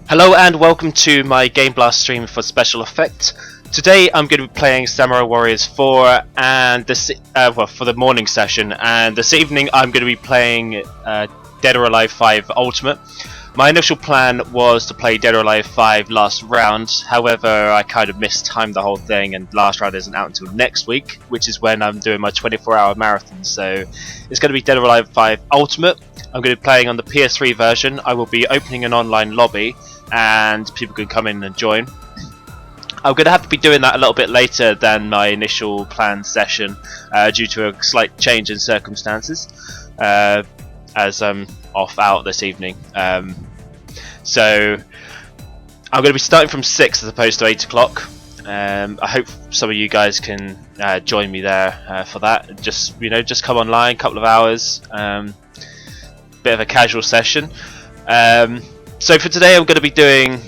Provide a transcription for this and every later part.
Hello and welcome to my GameBlast stream for Special Effect. Today I'm going to be playing Samurai Warriors 4 and for the morning session, and this evening I'm going to be playing Dead or Alive 5 Ultimate. My initial plan was to play Dead or Alive 5 last round, however I kind of mistimed the whole thing and last round isn't out until next week, which is when I'm doing my 24-hour marathon, so it's going to be Dead or Alive 5 Ultimate. I'm going to be playing on the PS3 version. I will be opening an online lobby and people can come in and join. I'm going to have to be doing that a little bit later than my initial planned session due to a slight change in circumstances as I'm off out this evening. So I'm going to be starting from 6 as opposed to 8 o'clock. I hope some of you guys can join me there for that. Just come online, couple of hours, bit of a casual session. So for today I'm going to be doing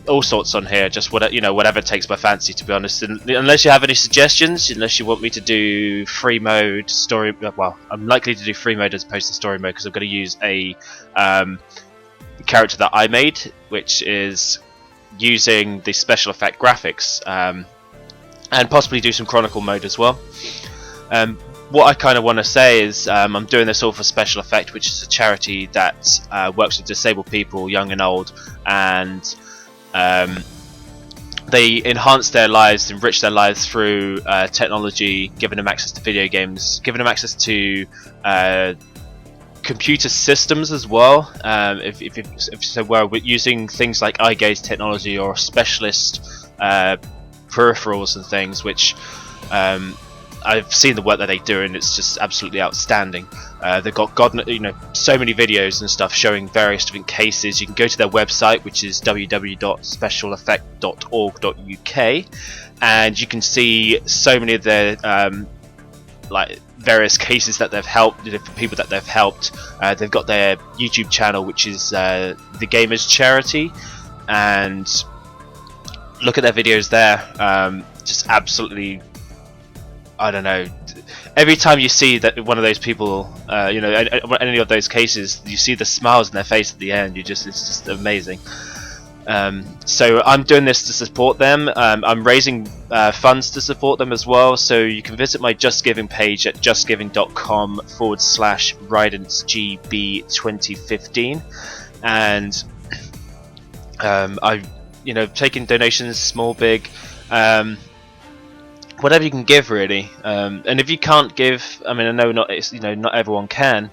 all sorts on here, just whatever takes my fancy, to be honest. And unless you have any suggestions, unless you want me to do free mode, story, well, I'm likely to do free mode as opposed to story mode because I'm going to use a character that I made, which is using the special effect graphics, and possibly do some chronicle mode as well. What I kind of want to say is I'm doing this all for Special Effect, which is a charity that works with disabled people, young and old, and they enhance their lives, enrich their lives through technology, giving them access to video games, giving them access to computer systems as well. If so, we're using things like eye gaze technology or specialist peripherals and things, which I've seen the work that they do, and it's just absolutely outstanding. They've got so many videos and stuff showing various different cases. You can go to their website, which is www.specialeffect.org.uk, and you can see so many of their various cases that they've helped, the different people that they've helped. They've got their YouTube channel, which is the Gamers Charity, and look at their videos there. Just absolutely, I don't know. Every time you see that one of those people, any of those cases, you see the smiles on their face at the end. It's just amazing. So I'm doing this to support them. I'm raising funds to support them as well. So you can visit my Just Giving page at justgiving.com/RidenceGB2015, and I've taken donations, small, big. Whatever you can give, really, and if you can't give, I mean, I know not everyone can.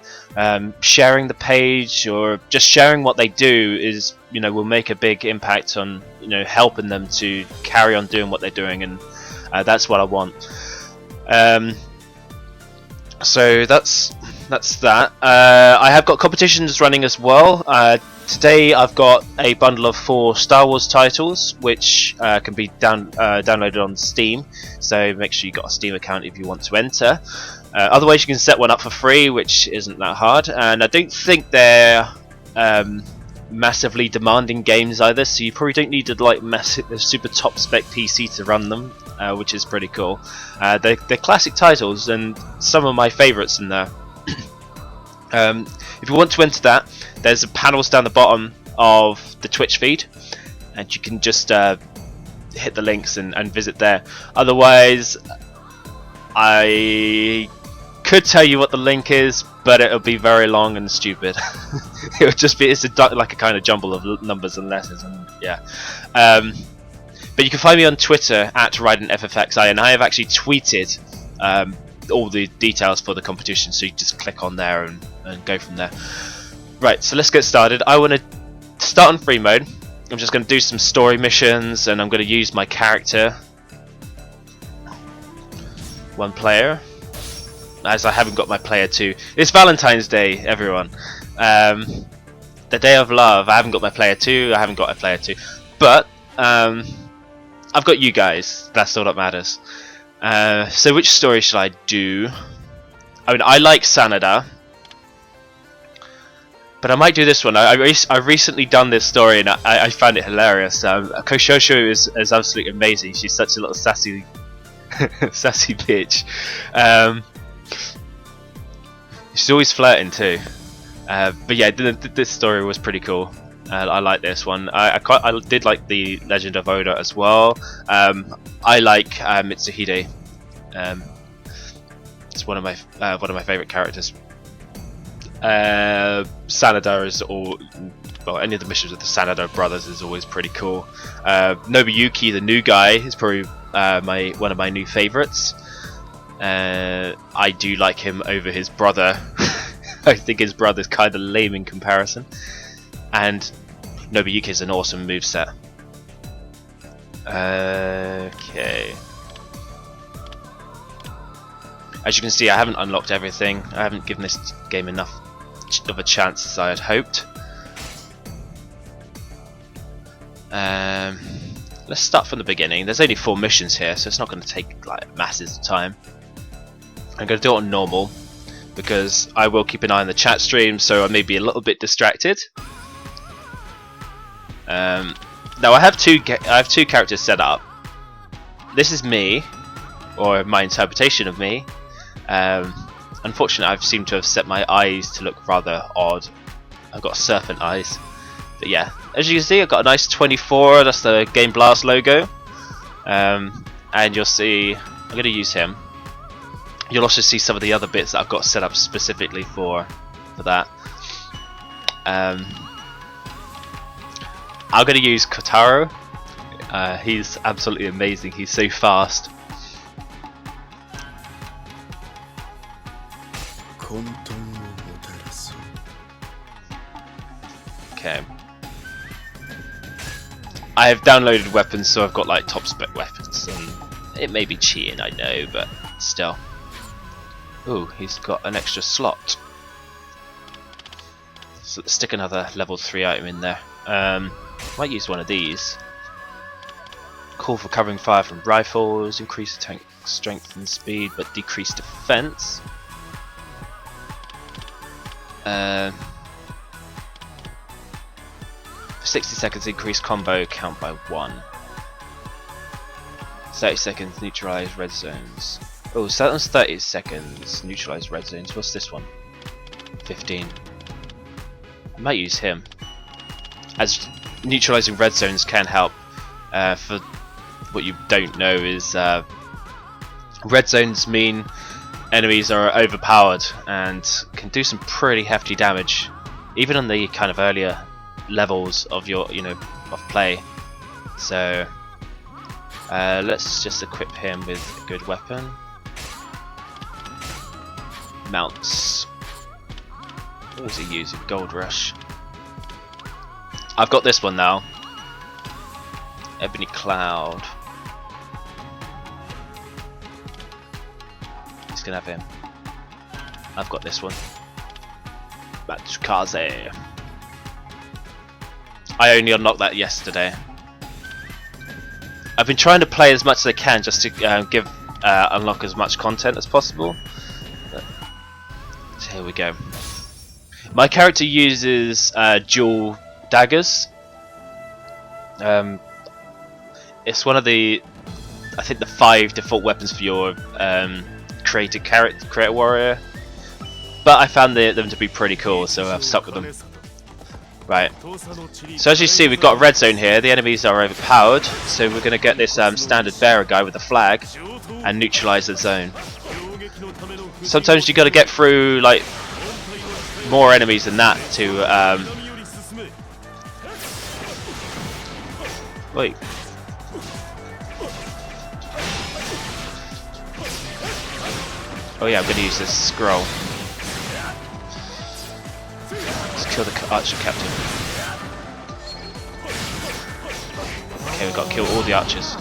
Sharing the page or just sharing what they do is, will make a big impact on, helping them to carry on doing what they're doing, and that's what I want. So that's that. I have got competitions running as well. Today I've got a bundle of 4 Star Wars titles, which can be downloaded on Steam, so make sure you've got a Steam account if you want to enter. Otherwise you can set one up for free, which isn't that hard, and I don't think they're massively demanding games either, so you probably don't need a super top spec PC to run them, which is pretty cool. They're classic titles and some of my favourites in there. If you want to enter that, there's panels down the bottom of the Twitch feed, and you can just hit the links and visit there. Otherwise, I could tell you what the link is, but it'll be very long and stupid. It'll just be like a kind of jumble of numbers and letters, and yeah. But you can find me on Twitter at RidenFFXI, and I have actually tweeted all the details for the competition, so you just click on there and go from there. Right, so let's get started. I want to start on free mode. I'm just going to do some story missions, and I'm going to use my character, one player, as I haven't got my player 2. It's Valentine's Day, everyone. The day of love. I haven't got my player 2. I haven't got a player 2, but I've got you guys. That's all that matters. So which story should I do? I mean, I like Sanada, but I might do this one. I've recently done this story and I found it hilarious. Koshosho is absolutely amazing. She's such a little sassy sassy bitch. She's always flirting too. But yeah, this story was pretty cool. I like this one. I did like the Legend of Oda as well. I like Mitsuhide. It's one of my favorite characters. Sanada is any of the missions with the Sanada brothers is always pretty cool. Nobuyuki, the new guy, is probably one of my new favorites. I do like him over his brother. I think his brother's kind of lame in comparison. And Nobuyuki is an awesome moveset. Okay. As you can see, I haven't unlocked everything. I haven't given this game enough of a chance as I had hoped. Let's start from the beginning. There's only 4 missions here, so it's not going to take like masses of time. I'm going to do it on normal because I will keep an eye on the chat stream, so I may be a little bit distracted. Now I have two characters set up. This is me, or my interpretation of me. Unfortunately, I've seemed to have set my eyes to look rather odd. I've got serpent eyes. But yeah, as you can see, I've got a nice 24. That's the GameBlast logo. And you'll see, I'm going to use him. You'll also see some of the other bits that I've got set up specifically for that. I'm going to use Kotaro. He's absolutely amazing. He's so fast. Okay. I have downloaded weapons, so I've got like top spec weapons, and it may be cheating, I know, but still. Ooh, he's got an extra slot. So let's stick another level 3 item in there. Might use one of these. Call for covering fire from rifles, increase tank strength and speed, but decrease defense. For 60 seconds, increase combo count by 1. 30 seconds, neutralize red zones. Oh, so that was 30 seconds, neutralize red zones. What's this one? 15. I might use him, as neutralizing red zones can help. For what you don't know is red zones mean enemies are overpowered and can do some pretty hefty damage, even on the kind of earlier levels of your of play. So let's just equip him with a good weapon. Mounts. What was he using? Gold Rush. I've got this one now. Ebony Cloud. He's gonna have him. I've got this one. Matsukaze. I only unlocked that yesterday. I've been trying to play as much as I can just to unlock as much content as possible. So here we go. My character uses dual daggers. It's one of the, I think, the 5 default weapons for your creator warrior. But I found them to be pretty cool, so I've stuck with them. Right. So as you see, we've got a red zone here. The enemies are overpowered, so we're going to get this standard bearer guy with a flag and neutralize the zone. Sometimes you got to get through like more enemies than that to. Wait. Oh yeah, I'm going to use this scroll. Let's kill the archer captain. Okay, we've got to kill all the archers.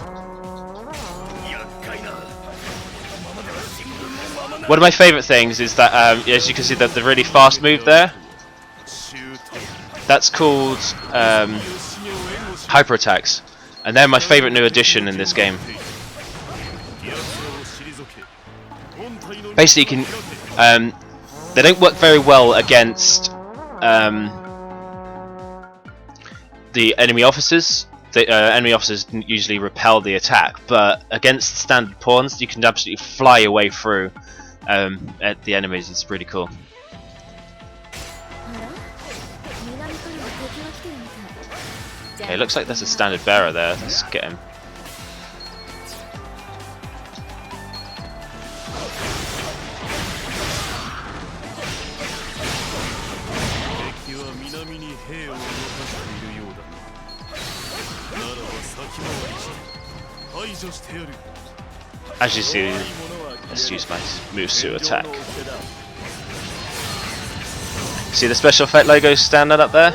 One of my favourite things is that, as you can see, the really fast move there. That's called hyper attacks, and they're my favourite new addition in this game. Basically, you can they don't work very well against the enemy officers. The enemy officers usually repel the attack, but against standard pawns, you can absolutely fly your way through at the enemies. It's pretty cool. Okay, looks like there's a standard bearer there. Let's get him. As you see, let's use my moves to attack. See the special effect logo standing up there?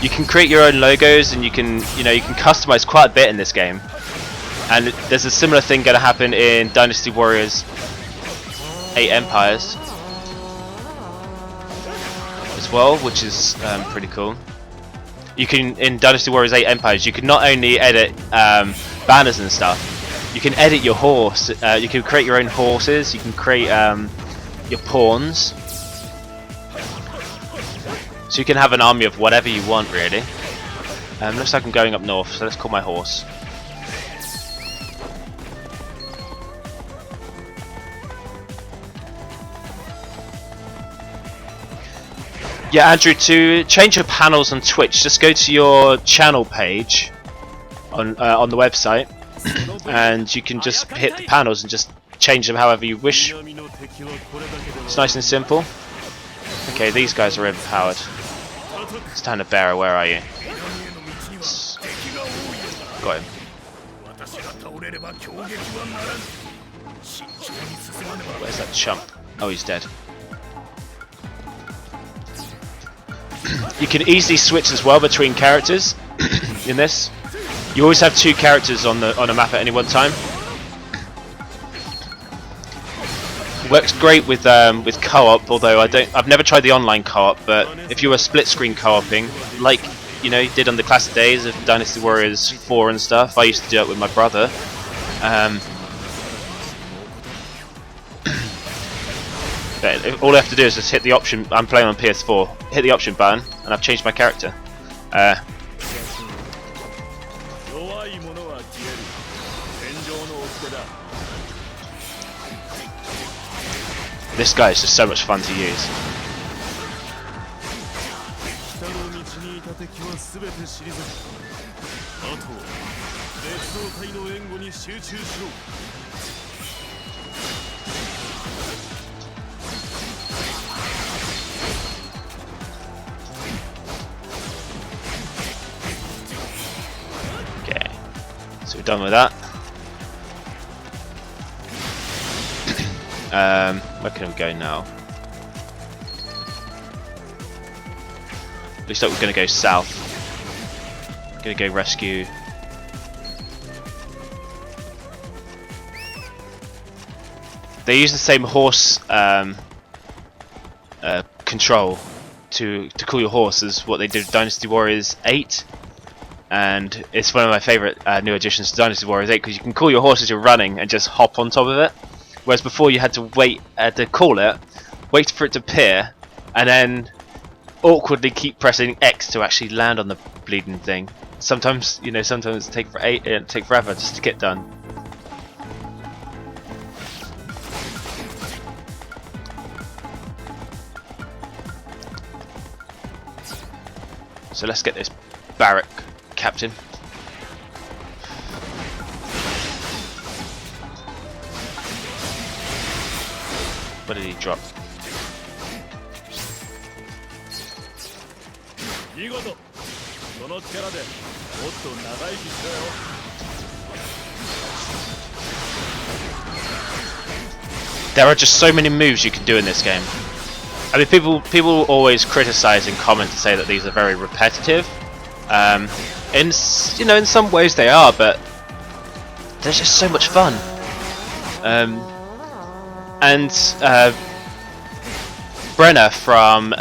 You can create your own logos, and you can customize quite a bit in this game. And there's a similar thing going to happen in Dynasty Warriors 8 Empires as well, which is pretty cool. You can, in Dynasty Warriors 8 Empires, you can not only edit banners and stuff, you can edit your horse, you can create your own horses, you can create your pawns. So you can have an army of whatever you want, really. Looks like I'm going up north, so let's call my horse. Yeah, Andrew, to change your panels on Twitch, just go to your channel page on the website, and you can just hit the panels and just change them however you wish. It's nice and simple. Okay, these guys are overpowered. Standard bearer, where are you? Got him. Where's that chump? Oh, he's dead. You can easily switch as well between characters in this. You always have 2 characters on a map at any one time. Works great with co-op, although I've never tried the online co-op. But if you were split screen co-oping, like you did on the classic days of Dynasty Warriors 4 and stuff, I used to do it with my brother. But all I have to do is just hit the option. I'm playing on PS4. Hit the option button, and I've changed my character. This guy is just so much fun to use. Okay, so we're done with that. Where can we go now? Looks like we're going to go south. Going to go rescue. They use the same horse control to call your horse as what they did with Dynasty Warriors 8. And it's one of my favourite new additions to Dynasty Warriors 8, because you can call your horse as you're running and just hop on top of it. Whereas before you had to wait to call it, wait for it to appear, and then awkwardly keep pressing X to actually land on the bleeding thing. Sometimes, sometimes it take forever just to get done. So let's get this barrack captain. What did he drop? There are just so many moves you can do in this game. I mean, people always criticize and comment to say that these are very repetitive. In some ways they are, but they're just so much fun. And Brenna from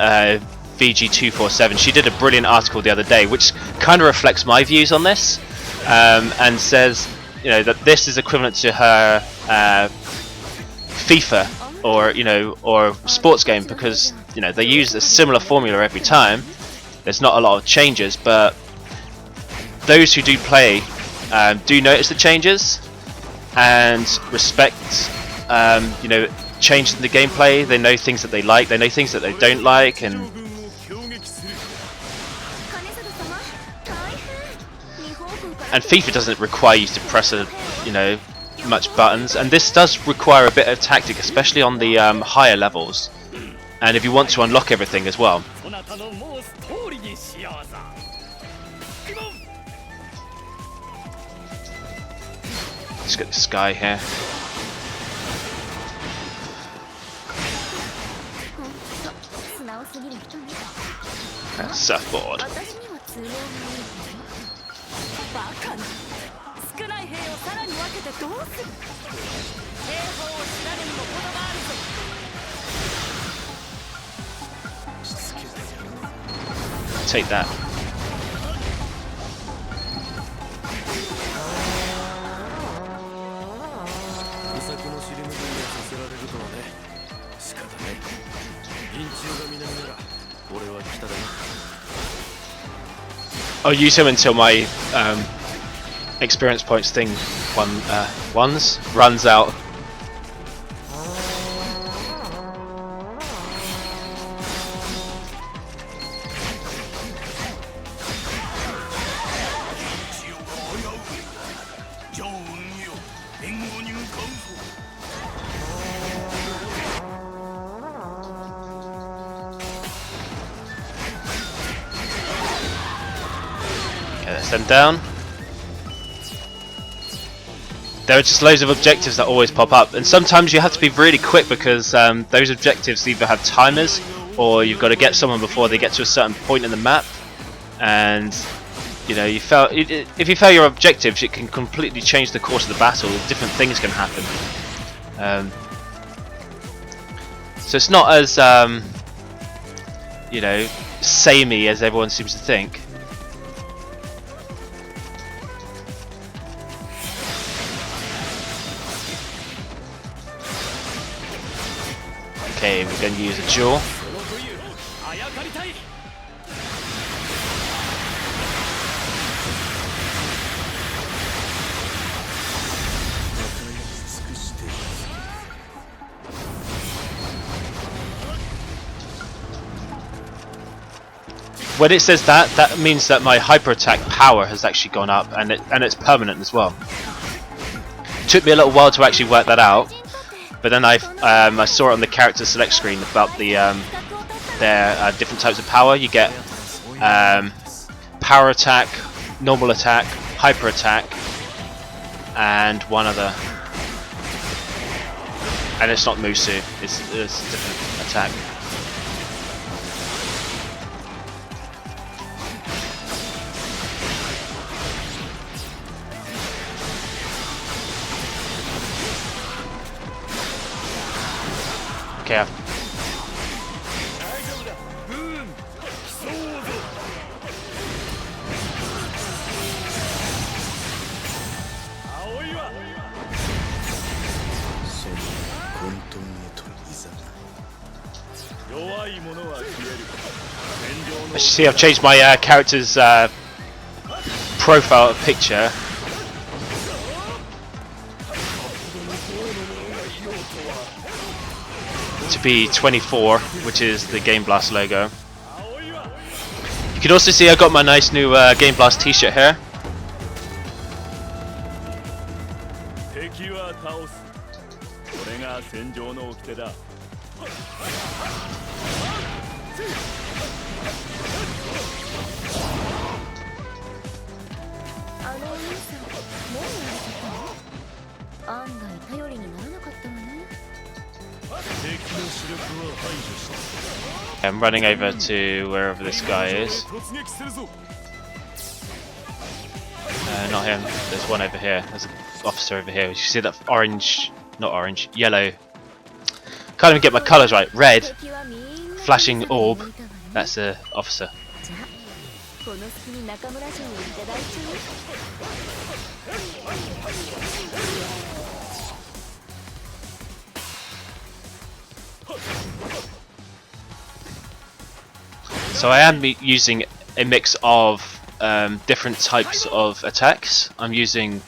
VG247, she did a brilliant article the other day which kind of reflects my views on this, and says that this is equivalent to her FIFA or sports game, because they use a similar formula every time. There's not a lot of changes, but those who do play do notice the changes and respect changes in the gameplay. They know things that they like, they know things that they don't like, and and FIFA doesn't require you to press much buttons, and this does require a bit of tactic, especially on the higher levels, and if you want to unlock everything as well. Let's get this guy here. Surfboard. Take that. I'll use him until my experience points thing runs out. Let's them down. There are just loads of objectives that always pop up, and sometimes you have to be really quick because those objectives either have timers or you've got to get someone before they get to a certain point in the map, and if you fail your objectives, it can completely change the course of the battle. Different things can happen, so it's not as samey as everyone seems to think. Okay, we're going to use a duel. When it says that, that means that my hyper attack power has actually gone up, and it's permanent as well. It took me a little while to actually work that out. But then I saw it on the character select screen about their different types of power. You get power attack, normal attack, hyper attack, and one other. And it's not Musu, it's a different attack. Okay. As you see, I've changed my character's profile picture. To be 24, which is the GameBlast logo. You can also see I got my nice new GameBlast t-shirt here. I'm running over to wherever this guy is. Not him. There's one over here. There's an officer over here. You see that orange, not orange, yellow. Can't even get my colours right. Red, flashing orb. That's the officer. So I am using a mix of different types of attacks. I'm using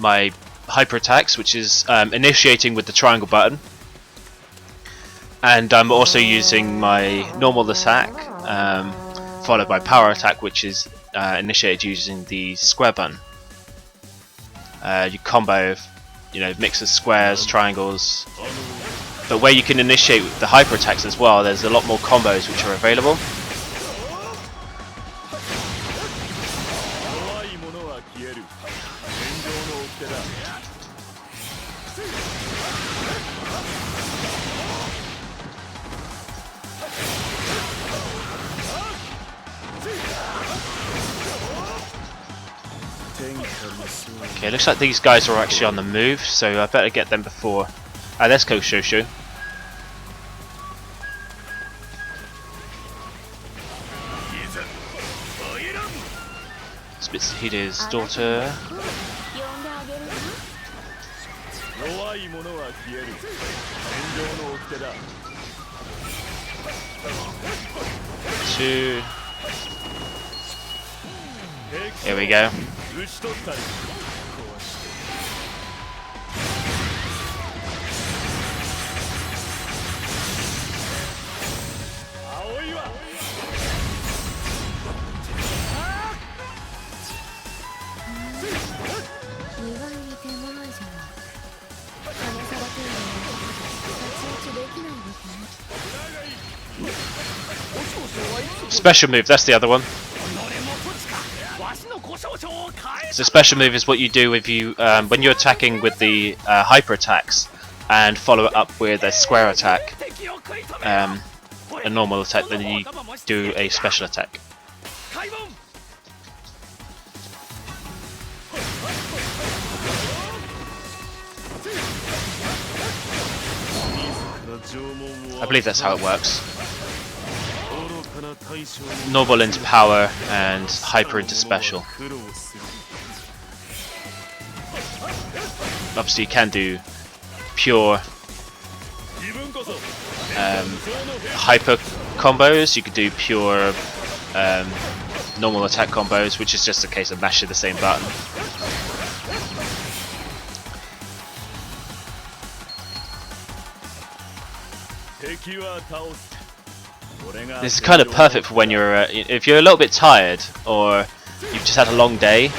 my hyper attacks, which is initiating with the triangle button, and I'm also using my normal attack followed by power attack, which is initiated using the square button. you combo, mix of squares, triangles. But where you can initiate the hyper attacks as well, there's a lot more combos which are available. Okay, looks like these guys are actually on the move, so I better get them before. Let's go, Shoshu. Spithide's daughter. 2. Here we go. Special move, that's the other one. So special move is what you do if you when you're attacking with the hyper attacks and follow it up with a square attack, a normal attack, then you do a special attack. I believe that's how it works. Normal into power and hyper into special. Obviously you can do pure hyper combos, you could do pure normal attack combos, which is just a case of mashing the same button. This is kind of perfect for when you're if you're a little bit tired or you've just had a long day.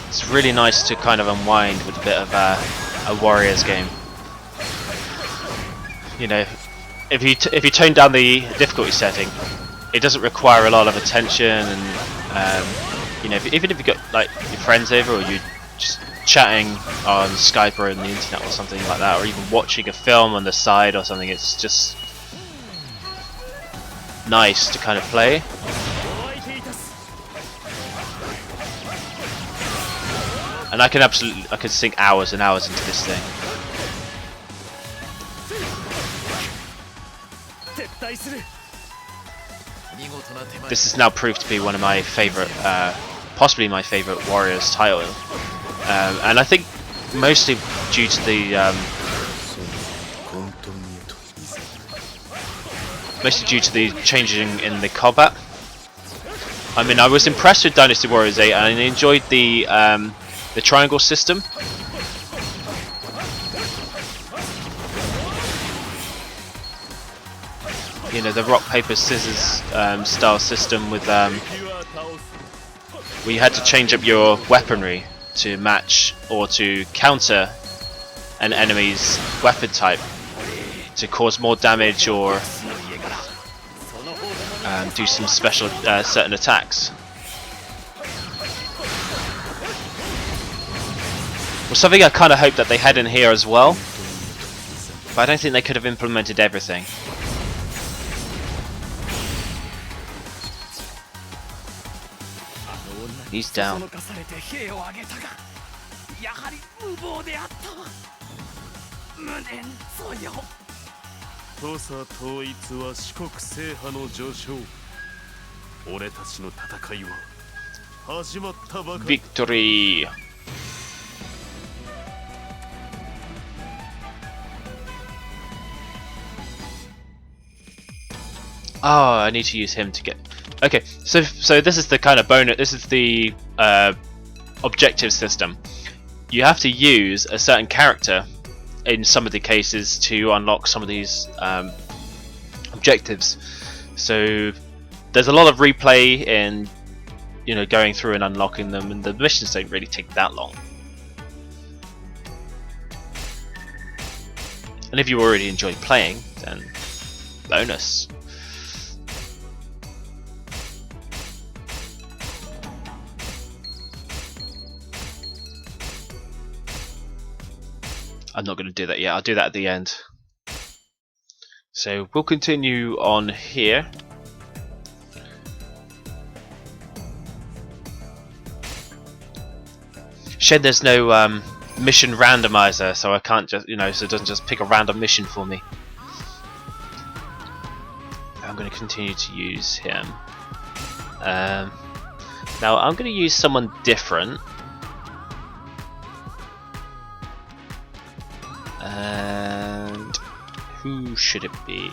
It's really nice to kind of unwind with a bit of a Warriors game. If you tone down the difficulty setting, it doesn't require a lot of attention, and even if you got like your friends over, or you're just chatting on Skype or on the internet or something like that, or even watching a film on the side or something, it's just nice to kind of play. And I could sink hours and hours into this thing. This has now proved to be one of my favourite, possibly my favourite Warriors title, and I think mostly due to the changing in the combat. I mean, I was impressed with Dynasty Warriors 8, and I enjoyed the triangle system. The rock paper scissors style system with where you had to change up your weaponry to match or to counter an enemy's weapon type to cause more damage or do some special certain attacks. Well, something I kind of hope that they had in here as well, but I don't think they could have implemented everything. He's down. Victory! Oh, I need to use him to get... Okay, so this is the kind of bonus. This is the objective system. You have to use a certain character in some of the cases to unlock some of these objectives. So there's a lot of replay in going through and unlocking them, and the missions don't really take that long. And if you already enjoy playing, then bonus. I'm not going to do that yet, I'll do that at the end. So we'll continue on here. Shame there's no mission randomizer, so I can't just, so it doesn't just pick a random mission for me. I'm going to continue to use him. Now I'm going to use someone different. And who should it be?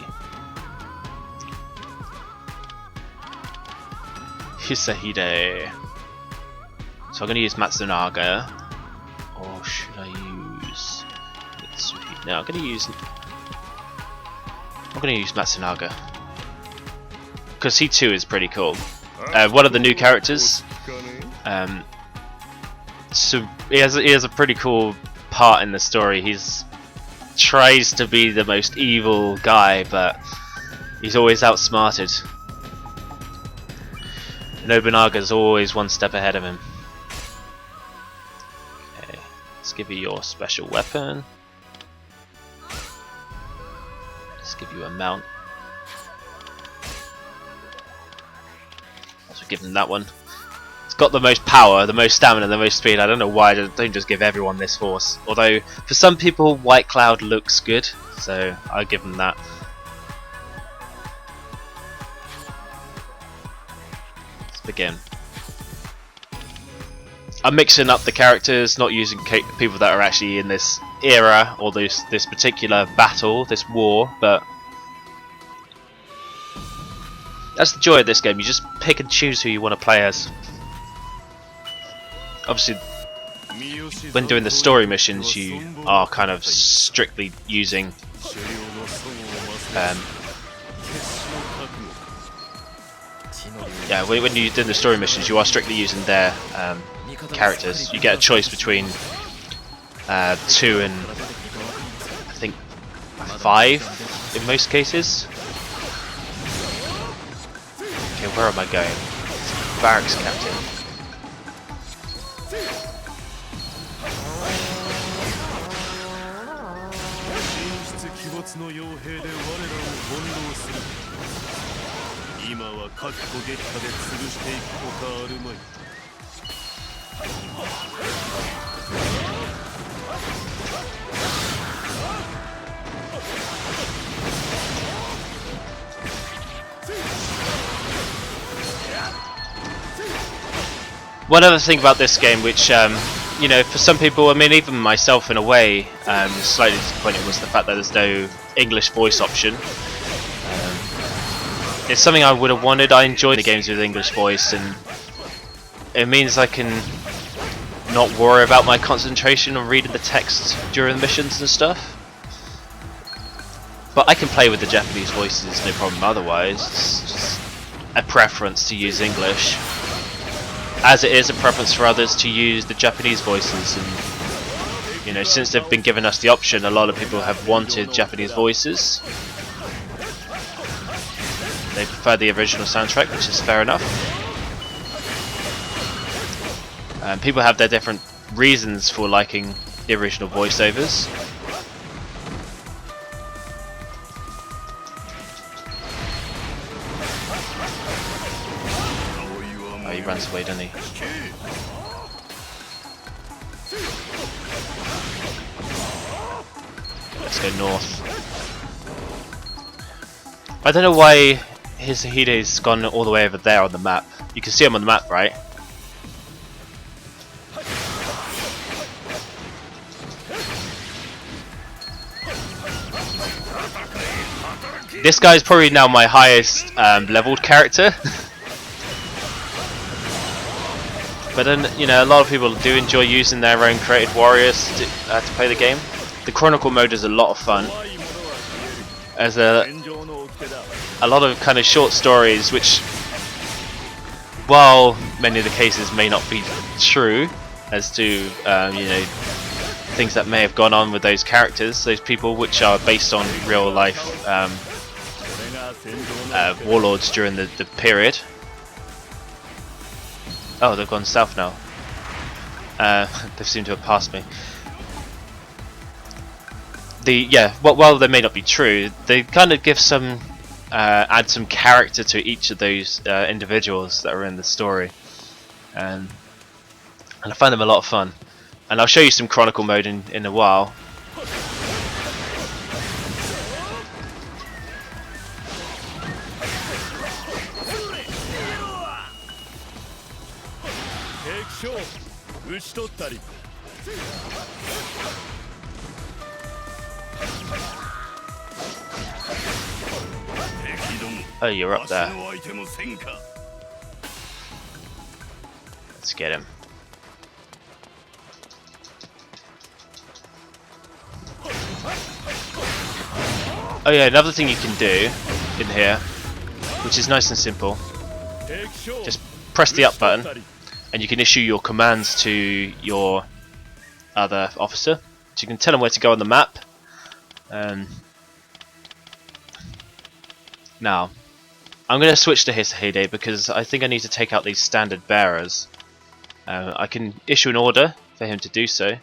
Hisahide. So I'm going to use Matsunaga. Or should I use Mitsuhide? No, I'm going to use Matsunaga. Because he too is pretty cool. One of the new characters. So he has a pretty cool part in the story. He's tries to be the most evil guy, but he's always outsmarted. Nobunaga's always one step ahead of him. Okay, let's give you your special weapon. Let's give you a mount. Let's give him that one. It's got the most power, the most stamina, the most speed. I don't know why I don't just give everyone this horse. Although, for some people, White Cloud looks good, so I'll give them that. Let's begin. I'm mixing up the characters, not using people that are actually in this era, or this particular battle, this war, but that's the joy of this game. You just pick and choose who you want to play as. Obviously, when doing the story missions, you are kind of strictly using when you do the story missions, you are strictly using their characters. You get a choice between 2 and I think 5 in most cases. Okay, where am I going? Barracks captain. One other thing about this game, which for some people, I mean, even myself in a way, slightly disappointed, was the fact that there's no English voice option. It's something I would have wanted. I enjoy the games with English voice, and it means I can not worry about my concentration on reading the text during the missions and stuff. But I can play with the Japanese voices, no problem otherwise. It's just a preference to use English, as it is a preference for others to use the Japanese voices. And since they've been given us the option, a lot of people have wanted Japanese voices. They prefer the original soundtrack, which is fair enough. People have their different reasons for liking the original voiceovers. Oh, he runs away, doesn't he? Let's go north. I don't know why Hisahide's gone all the way over there on the map. You can see him on the map, right? This guy's probably now my highest leveled character. But then, a lot of people do enjoy using their own created warriors to play the game. The Chronicle mode is a lot of fun. There's a lot of kind of short stories, which, while many of the cases may not be true as to things that may have gone on with those characters, those people, which are based on real life warlords during the period. Oh, they've gone south now. They seem to have passed me. While they may not be true, they kind of give some add some character to each of those individuals that are in the story, and I find them a lot of fun. And I'll show you some Chronicle mode in a while. Oh, you're up there. Let's get him. Oh yeah, another thing you can do in here, which is nice and simple, just press the up button and you can issue your commands to your other officer. So you can tell him where to go on the map. Now, I'm going to switch to Hisahide because I think I need to take out these standard bearers. I can issue an order for him to do so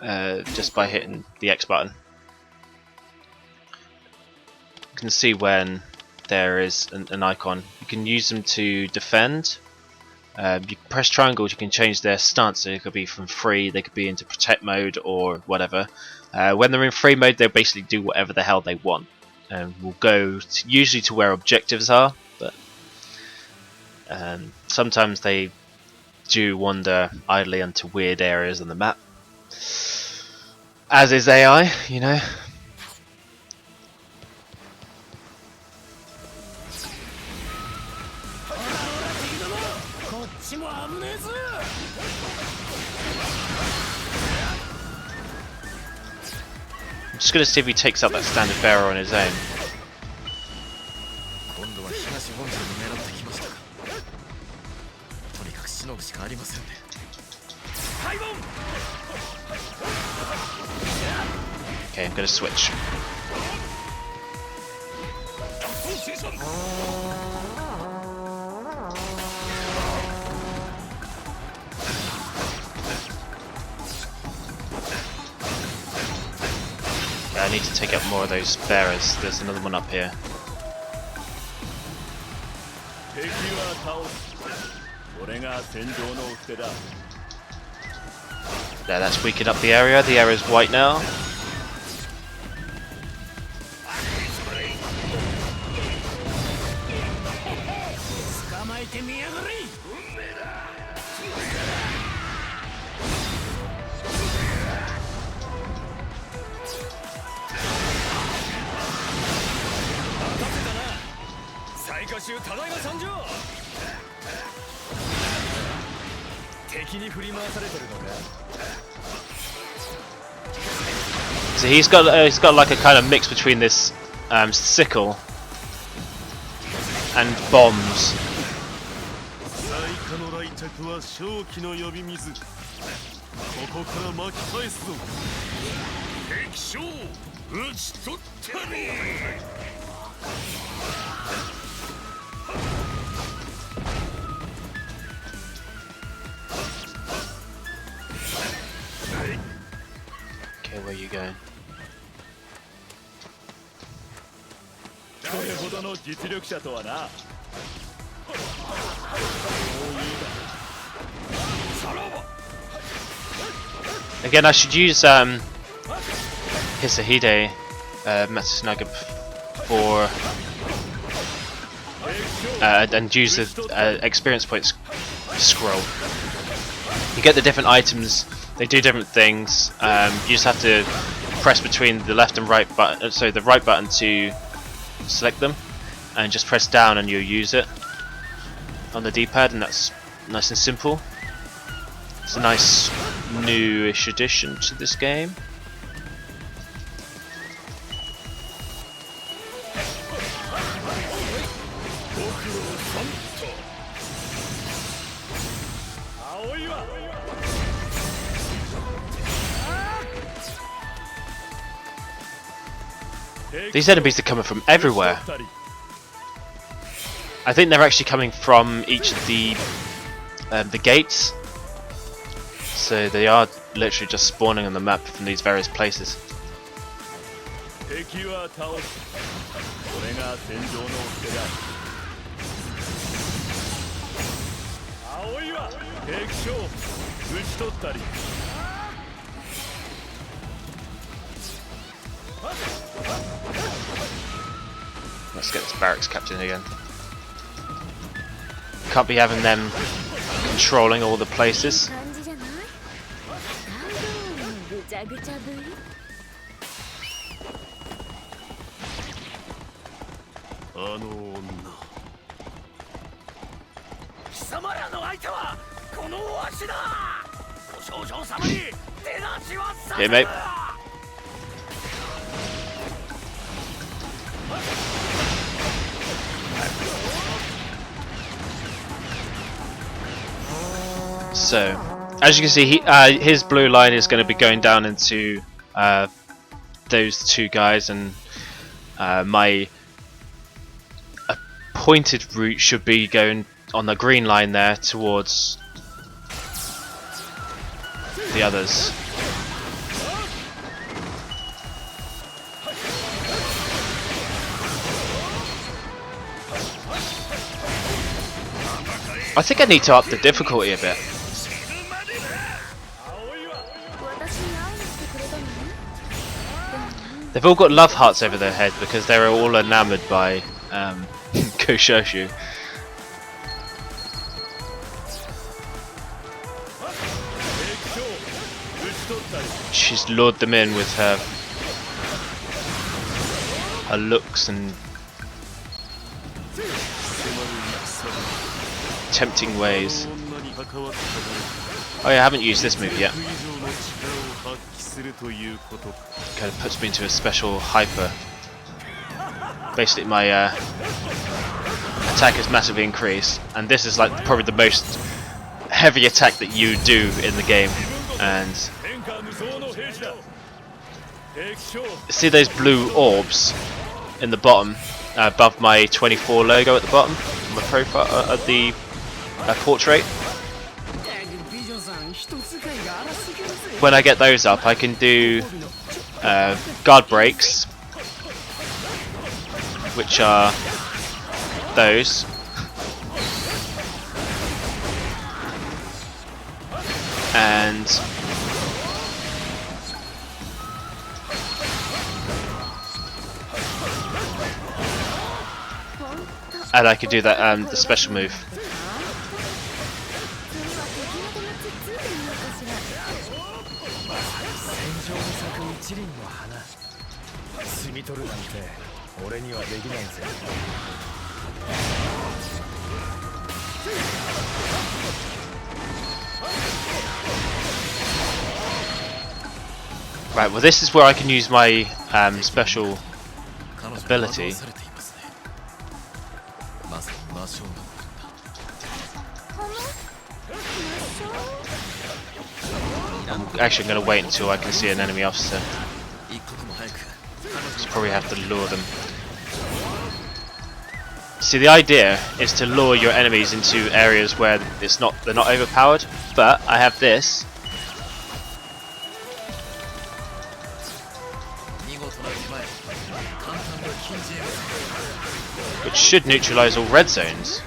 just by hitting the X button. You can see when there is an icon. You can use them to defend. You press triangle, you can change their stance, so it could be from free, they could be into protect mode or whatever. When they're in free mode, they'll basically do whatever the hell they want. We'll go usually to where objectives are, but sometimes they do wander idly into weird areas on the map. As is AI, you know. I'm just going to see if he takes out that standard bearer on his own. Okay, I'm going to switch. I need to take out more of those bearers. There's another one up here. There, that's weakened up the area. The area is white now. So he's got like a kind of mix between this sickle and bombs. Okay, where are you going? Again, I should use Hisahide Matsunaga for and use the experience points scroll. You get the different items, they do different things. You just have to press between the left and right button, so the right button to select them, and just press down and you'll use it on the D-pad, and that's nice and simple. It's a nice newish addition to this game. These enemies are coming from everywhere. I think they're actually coming from each of the gates. So they are literally just spawning on the map from these various places. Let's get this barracks captain again. Can't be having them controlling all the places. Here, mate. So, as you can see, his blue line is going to be going down into those two guys, and my appointed route should be going on the green line there towards the others. I think I need to up the difficulty a bit. They've all got love hearts over their head because they're all enamoured by Koshoshu. She's lured them in with her looks and tempting ways. Oh yeah, I haven't used this move yet. Kind of puts me into a special hyper. Basically my attack is massively increased, and this is like probably the most heavy attack that you do in the game. And see those blue orbs in the bottom, above my 24 logo at the bottom, my profile, at the portrait. When I get those up, I can do guard breaks, which are those. And I could do that, the special move. Right, well this is where I can use my special ability. I'm actually going to wait until I can see an enemy officer. Just probably have to lure them. See, the idea is to lure your enemies into areas where they're not overpowered. But I have this, which should neutralize all red zones.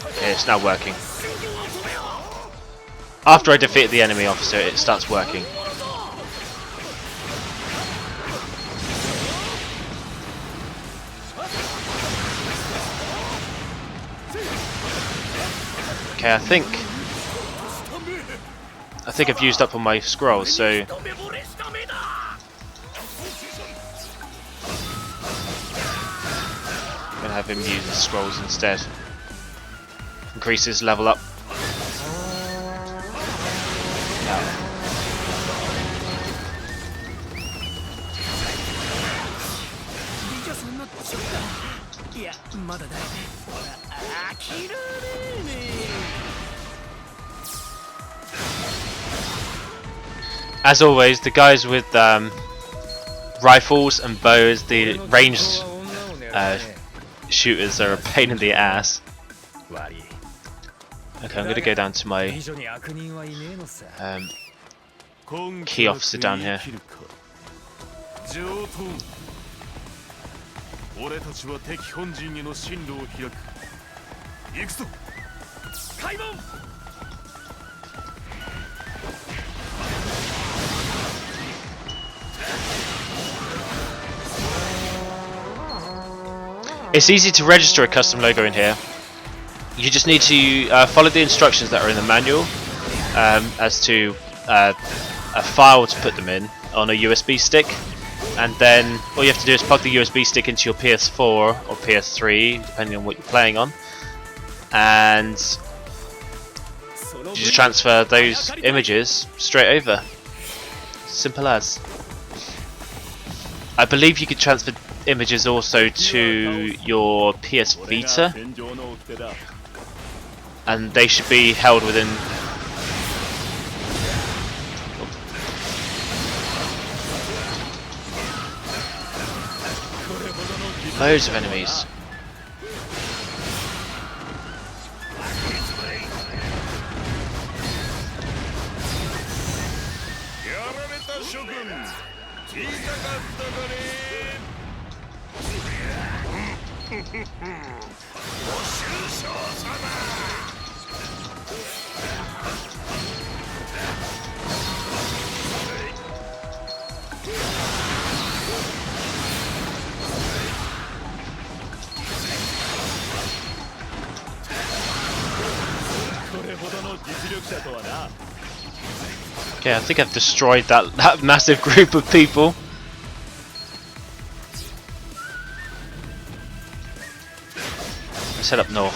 Okay, it's now working. After I defeat the enemy officer, it starts working. Okay, I think I've used up all my scrolls, so I'm gonna have him use the scrolls instead. Increases level up. As always, the guys with rifles and bows, the ranged shooters, are a pain in the ass. Okay, I'm gonna go down to my key officer down here. It's easy to register a custom logo in here. You just need to follow the instructions that are in the manual as to a file to put them in on a USB stick, and then all you have to do is plug the USB stick into your PS4 or PS3, depending on what you're playing on, and you just transfer those images straight over. Simple as. I believe you could transfer images also to your PS Vita, and they should be held within loads of enemies. Okay, I think I've destroyed that massive group of people. Let's head up north.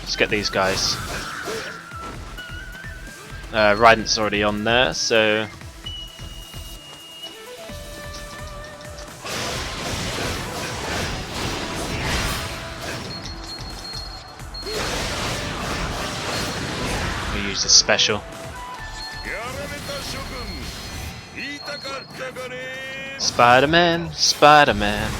Let's get these guys. Rydant's already on there, so we use the special. Spider-Man, Spider-Man.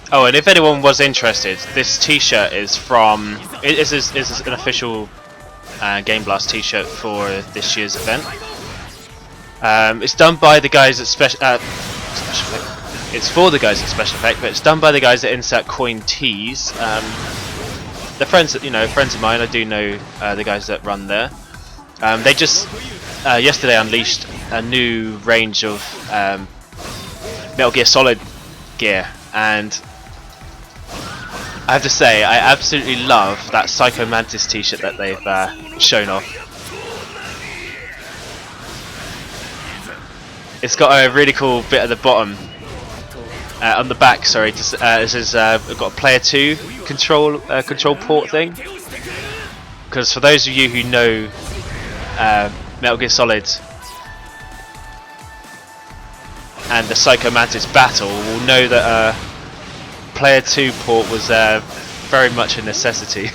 Oh, and if anyone was interested, this T-shirt is from. It is an official Game Blast T-shirt for this year's event. It's done by the guys at SpecialEffect. It's for the guys at SpecialEffect, but it's done by the guys at Insert Coin Tees. They're friends, friends of mine. I do know the guys that run there. They just yesterday unleashed a new range of Metal Gear Solid gear, and I have to say, I absolutely love that Psycho Mantis t-shirt that they've shown off. It's got a really cool bit at the bottom, on the back, sorry, it says we've got a player 2 control port thing. Because for those of you who know Metal Gear Solid and the Psycho Mantis battle, will know that player 2 port was very much a necessity.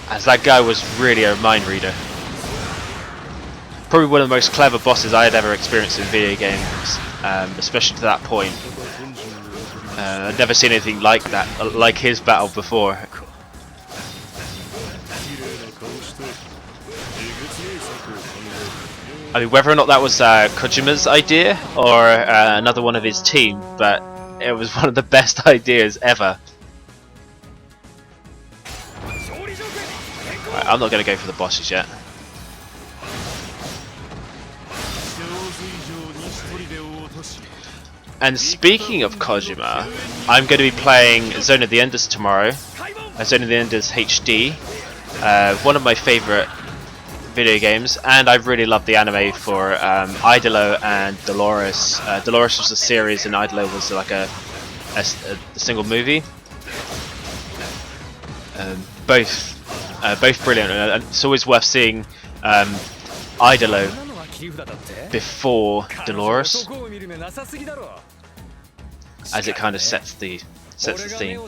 As that guy was really a mind reader. Probably one of the most clever bosses I had ever experienced in video games, especially to that point. I'd never seen anything like that, like his battle before. I mean, whether or not that was Kojima's idea or another one of his team, but it was one of the best ideas ever. Right, I'm not going to go for the bosses yet. And speaking of Kojima, I'm going to be playing Zone of the Enders tomorrow. Zone of the Enders HD, one of my favourite video games, and I really love the anime for Idolo and Dolores. Dolores was a series and Idolo was like a single movie. Both brilliant, and it's always worth seeing Idolo before Dolores, as it kind of sets the theme.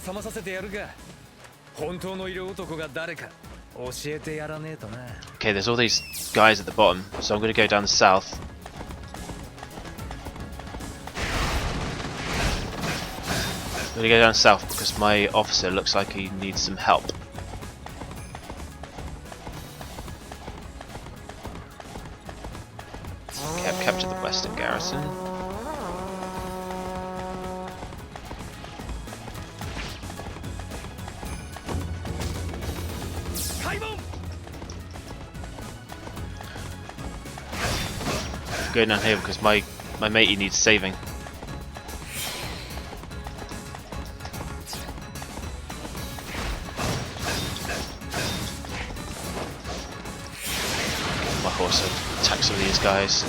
Okay, there's all these guys at the bottom, so I'm going to go down south. I'm going to go down south because my officer looks like he needs some help. Okay, I've captured the western garrison. Going down here because my matey needs saving. My horse attacks some of these guys.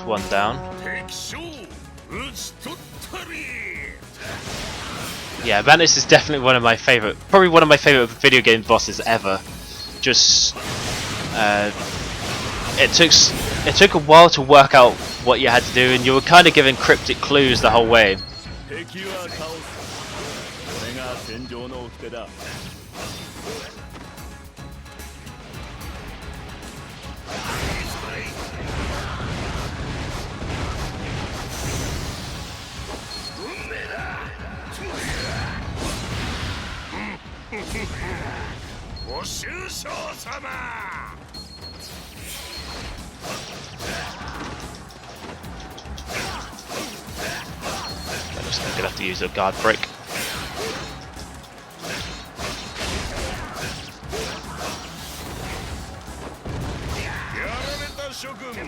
One down. Yeah, Vantis is definitely one of my favorite, probably one of my favorite video game bosses ever. Just it took a while to work out what you had to do, and you were kind of given cryptic clues the whole way. I'm just gonna have to use a guard break.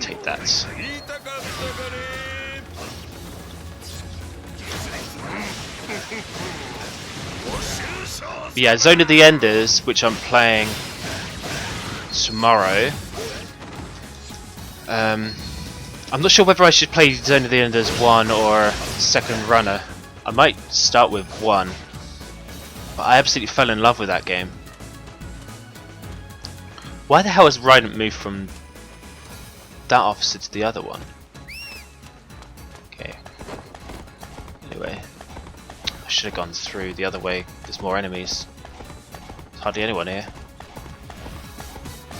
Take that. Yeah, Zone of the Enders, which I'm playing tomorrow. I'm not sure whether I should play Zone of the Enders 1 or second runner. I might start with 1, but I absolutely fell in love with that game. Why the hell has Rydant moved from that officer to the other one? Okay. Anyway, I should have gone through the other way. There's more enemies. There's hardly anyone here.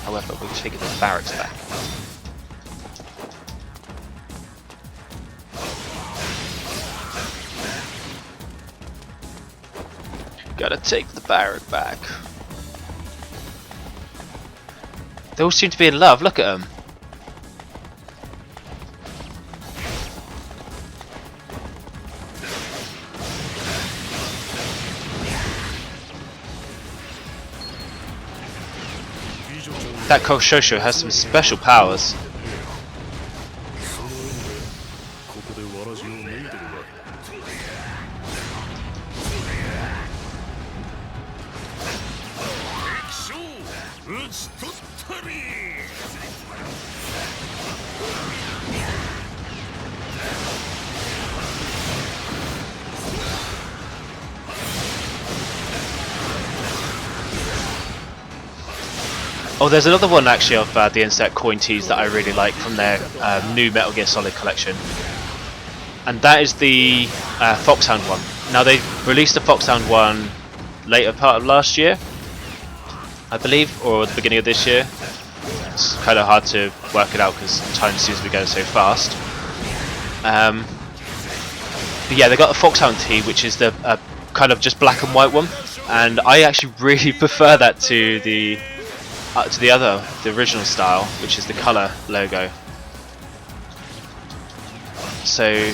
However, we've taken the barracks back. Gotta take the barrack back. They all seem to be in love. Look at them. That Koshosho has some special powers. Oh, there's another one actually of the Insect coin tees that I really like from their new Metal Gear Solid collection, and that is the Foxhound one. Now they released the Foxhound one later part of last year, I believe, or the beginning of this year. It's kind of hard to work it out because time seems to be going so fast. But yeah, they got a Foxhound tee, which is the kind of just black and white one, and I actually really prefer that to the original style, which is the colour logo. So,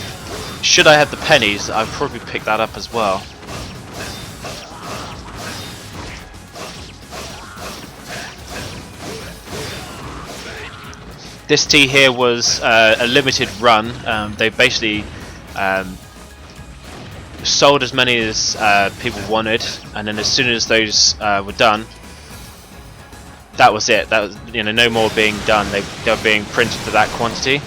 should I have the pennies, I'd probably pick that up as well. This tee here was a limited run. They basically sold as many as people wanted, and then as soon as those were done, that was it. That was, you know, no more being done. They were being printed to that quantity.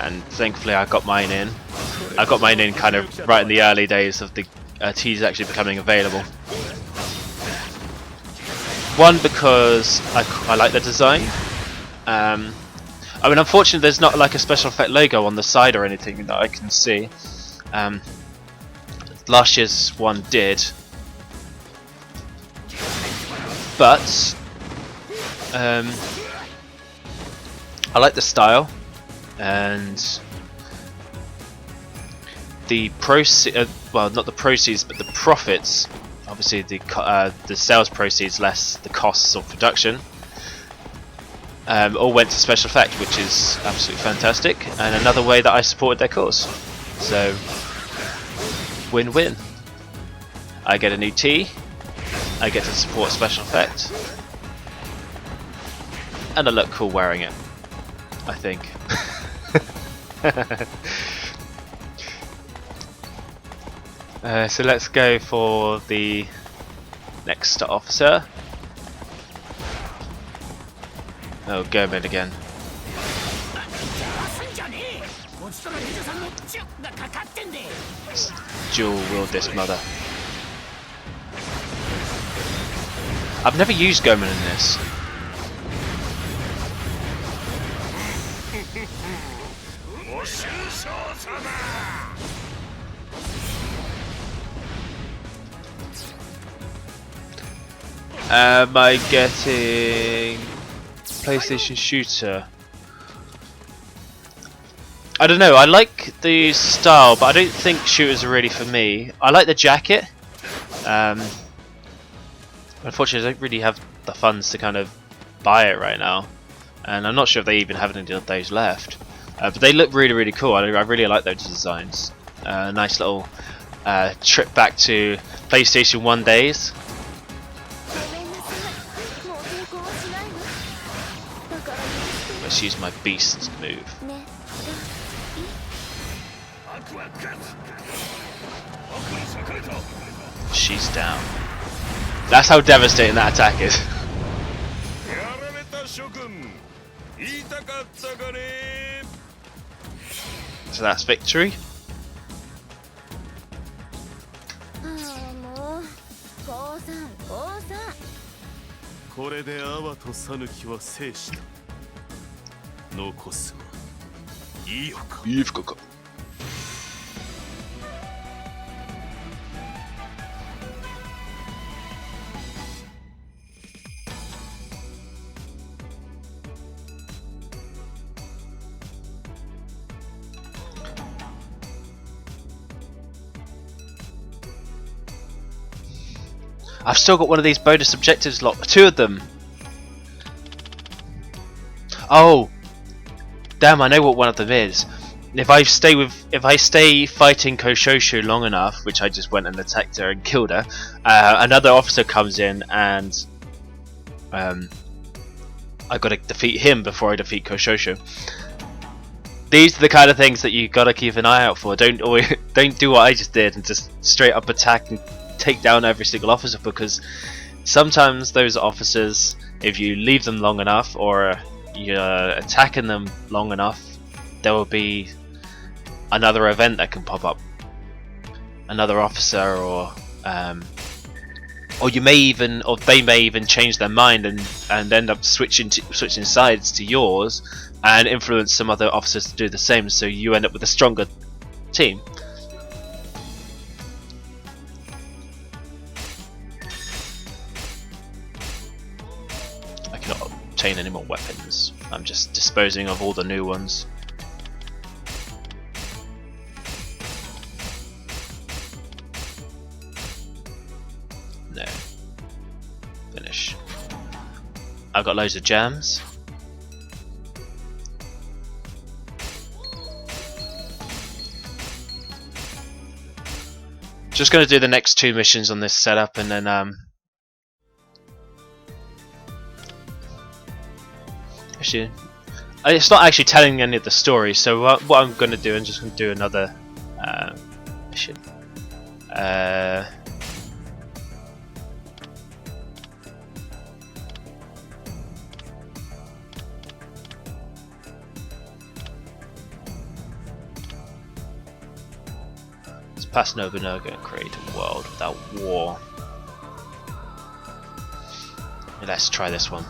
And thankfully I got mine in. I got mine in kind of right in the early days of the tees actually becoming available. One, because I like the design. I mean, unfortunately there's not like a Special Effect logo on the side or anything that I can see. Last year's one did, but I like the style, and the well, not the proceeds, but the profits. Obviously, the sales proceeds less the costs of production. All went to Special Effect, which is absolutely fantastic, and another way that I supported their cause. So, win-win. I get a new tee, I get to support Special Effect, and I look cool wearing it, I think. So let's go for the next officer. Oh, Gomez again. Let's dual wield this mother. I've never used Gomez in this. Am I getting PlayStation shooter? I don't know, I like the style, but I don't think shooters are really for me. I like the jacket. Unfortunately I don't really have the funds to kind of buy it right now, and I'm not sure if they even have any of those left. But they look really, really cool. I really like those designs. Nice little trip back to PlayStation 1 days. Let's use my beast move. She's down. That's how devastating that attack is. So that's victory. I've still got one of these bonus objectives locked. 2 of them. Oh, damn! I know what one of them is. If I stay fighting Koshoshu long enough, which I just went and attacked her and killed her, another officer comes in and I got to defeat him before I defeat Koshoshu. These are the kind of things that you got to keep an eye out for. Don't do what I just did and just straight up attack and take down every single officer, because sometimes those officers, if you leave them long enough or you're attacking them long enough, there will be another event that can pop up. another officer, or you may even, or they may even change their mind and end up switching sides to yours and influence some other officers to do the same, so you end up with a stronger team. I cannot obtain any more weapons. I'm just disposing of all the new ones. No. Finish. I've got loads of gems. Just going to do the next 2 missions on this setup, and then actually, it's not actually telling any of the story. So what I'm going to do, I'm just going to do another mission. Past Nobunaga and create a world without war. Let's try this one.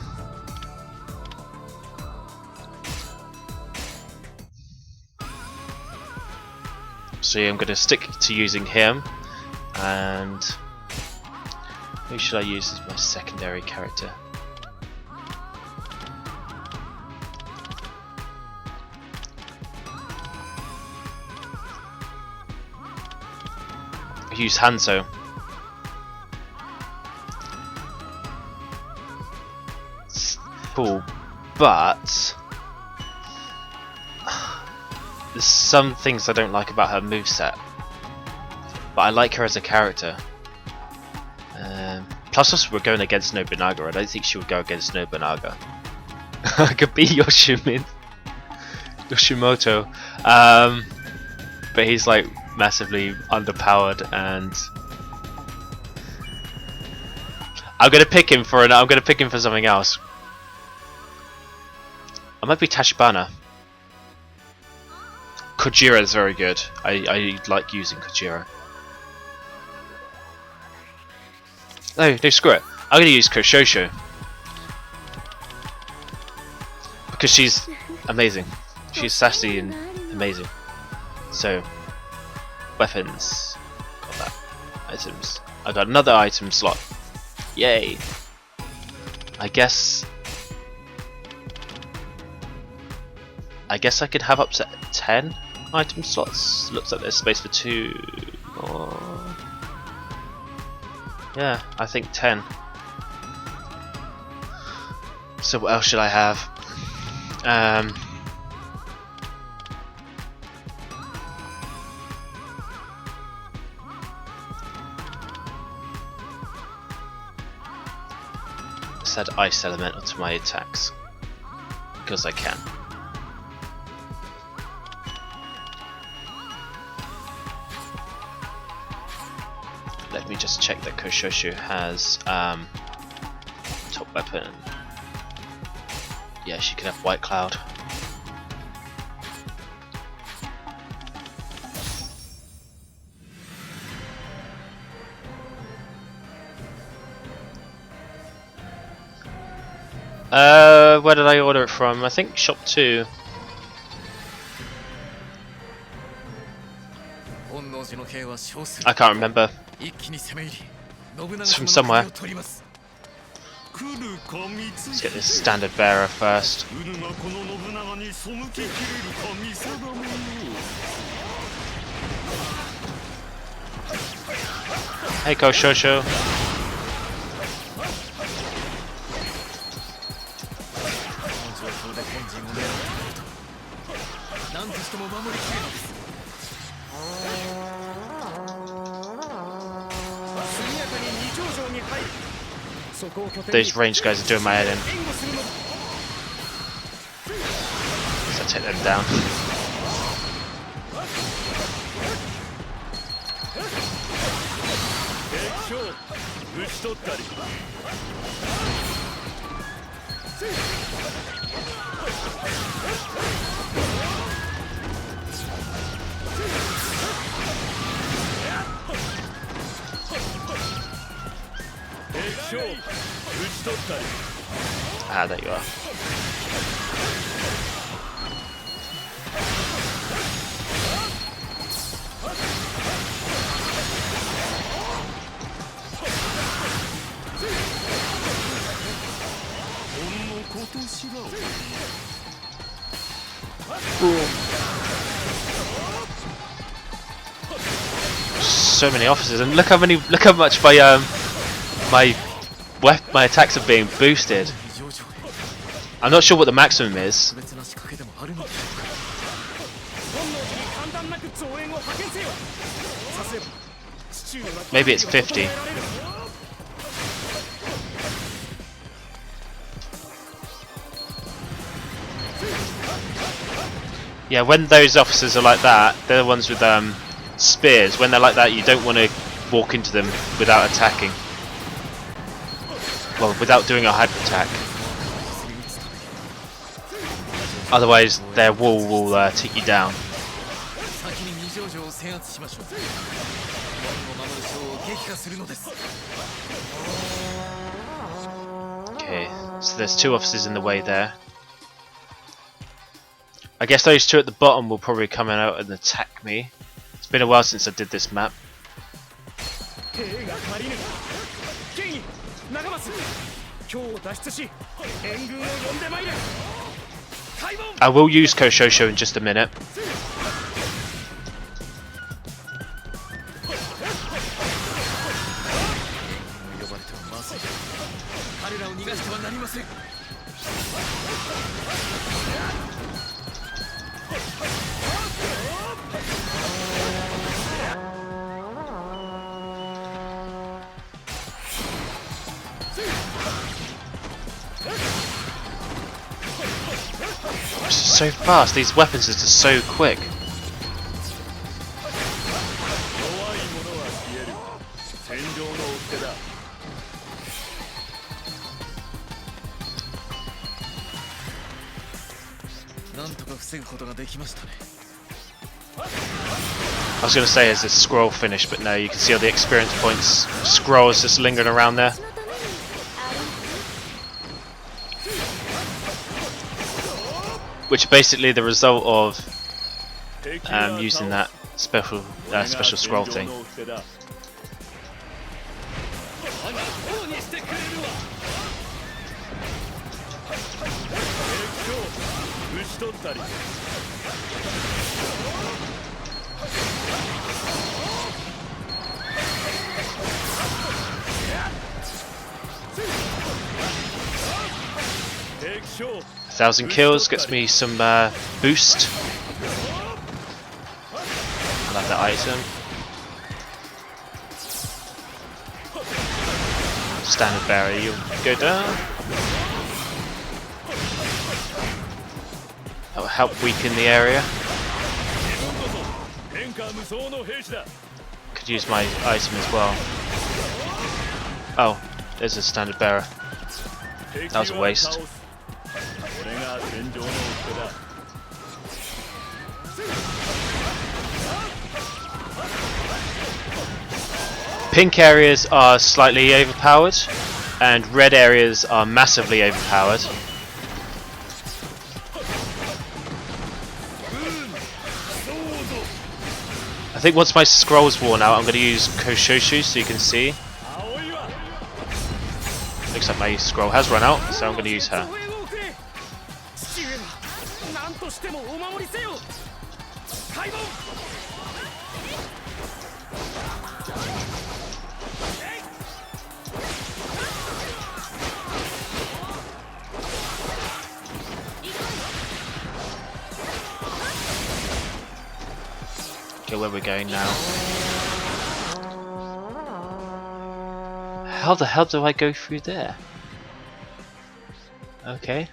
So yeah, I'm going to stick to using him, and who should I use as my secondary character? Use Hanzo. Cool, but there's some things I don't like about her moveset, but I like her as a character. Plus, we're going against Nobunaga. I don't think she would go against Nobunaga. I could be Yoshimoto, but he's like massively underpowered, and I'm gonna pick him for something else. I might be Tachibana. Kojira is very good. I like using Kojira. No, screw it. I'm gonna use Koshosho because she's amazing. She's sassy and amazing. So. Weapons. Got that. Items. I got another item slot. Yay. I guess I could have up to 10 item slots. Looks like there's space for 2 more. Yeah, I think 10. So what else should I have? Add ice elemental to my attacks because I can. Let me just check that Koshosho has top weapon. Yeah, she can have White Cloud. Where did I order it from? I think shop 2. I can't remember. It's from somewhere. Let's get this standard bearer first. Hey Koshosho. Those range guys are doing my head in. So take them down. Ah, there you are. So many officers, and look how much my attacks are being boosted. I'm not sure what the maximum is. Maybe it's 50. Yeah, when those officers are like that, they're the ones with spears. When they're like that, you don't want to walk into them without attacking. Well, without doing a hyper attack. Otherwise, their wall will take you down. Okay, so there's two officers in the way there. I guess those two at the bottom will probably come out and attack me. It's been a while since I did this map. I will use Koshosho in just a minute. So fast, these weapons are just so quick. I was going to say it's a scroll finish, but no, you can see all the experience points. Scrolls just lingering around there. Which are basically the result of using that special scroll thing. A 1,000 kills gets me some boost. I love that item. Standard barrier, you'll go down. That will help weaken the area. Could use my item as well. Oh, there's a standard bearer. That was a waste. Pink areas are slightly overpowered, and red areas are massively overpowered. I think once my scroll's worn out, I'm going to use Koshoshu so you can see. Looks like my scroll has run out, so I'm going to use her. Okay, where we're going now. How the hell do I go through there? Okay.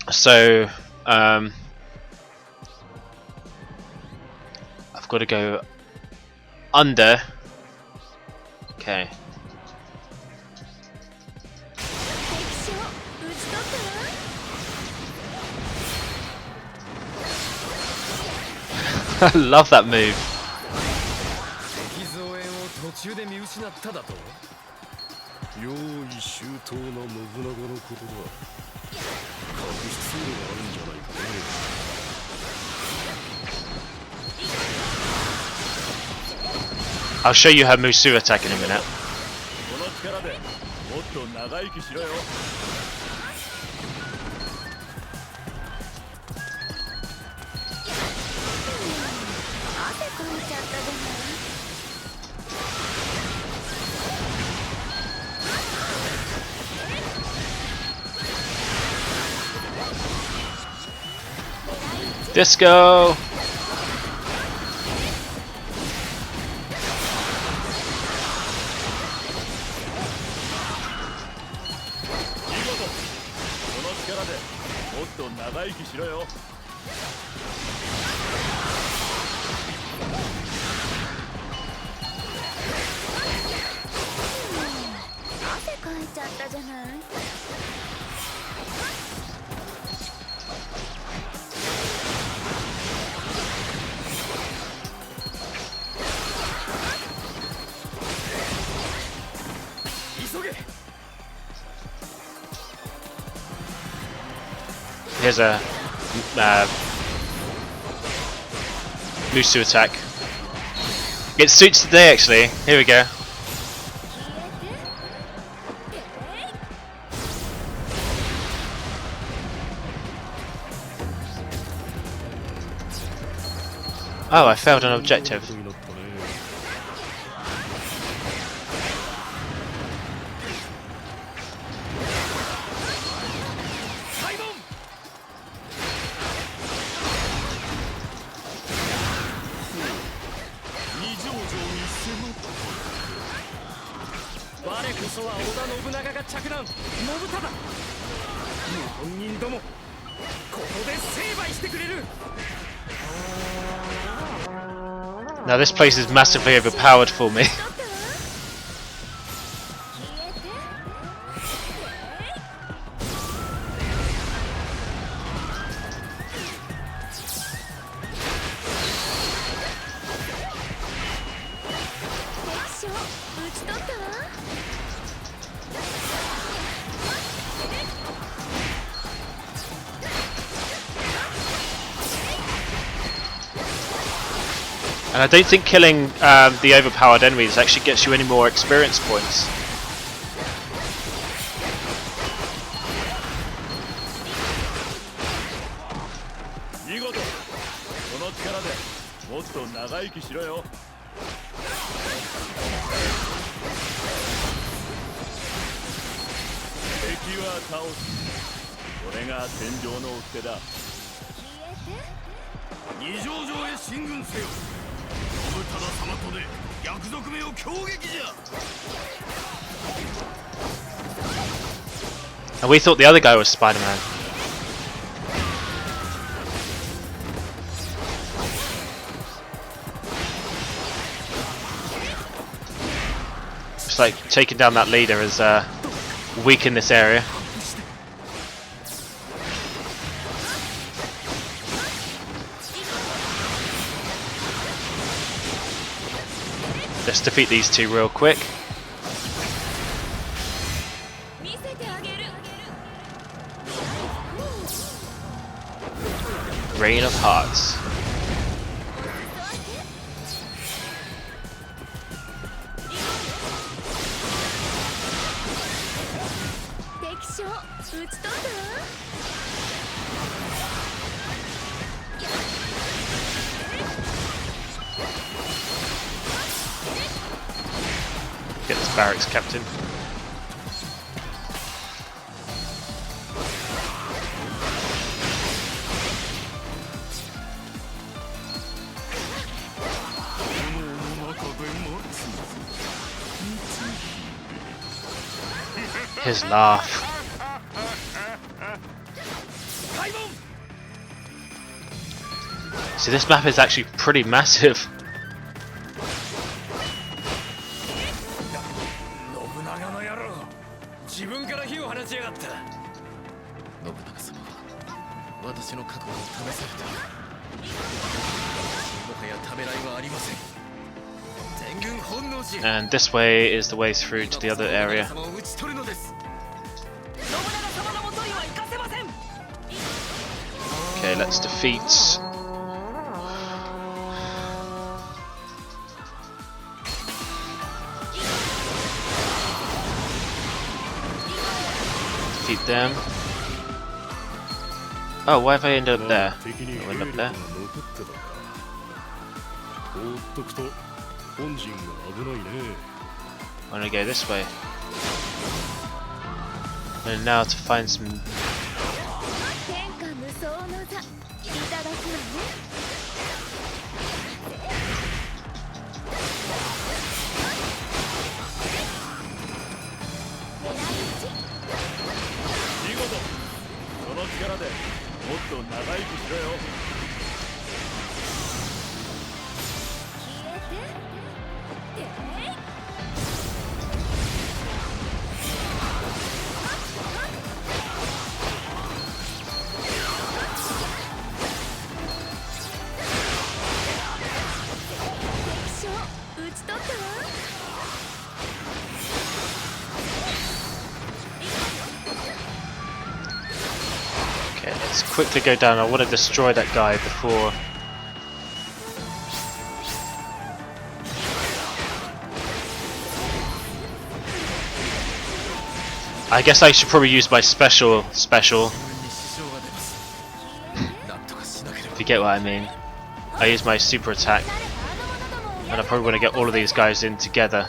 So, I've got to go under. Okay. I love that move. 中で見失っただと。用意周到な信長のことだ。隠し通路があるんじゃないかね。I'll show you her Musu attack in a minute. この力でもっと長生きしろよ。汗かいちゃったじゃない。Disco! もっと長生きしろよ。汗かいちゃったじゃない。急げ。Here's a Musu attack. It suits today actually. Here we go. Oh, I failed an objective. Now this place is massively overpowered for me. And I don't think killing the overpowered enemies actually gets you any more experience points. And we thought the other guy was Spider-Man. It's like taking down that leader is weak in this area. Let's defeat these two real quick. Rain of Hearts. Get this barracks captain. His laugh. See, this map is actually pretty massive. And this way is the way through to the other area. Okay, let's defeat... defeat them. Oh, why have I ended up there? I went up there. I'm gonna go this way. And now to find some... 天下無双の座いただくわね。見事その力でもっと長生きしろよ。消えてで敵将討ち取ったわ。 Okay, let's quickly go down. I want to destroy that guy before... I guess I should probably use my special. If you get what I mean. I use my super attack. And I probably want to get all of these guys in together.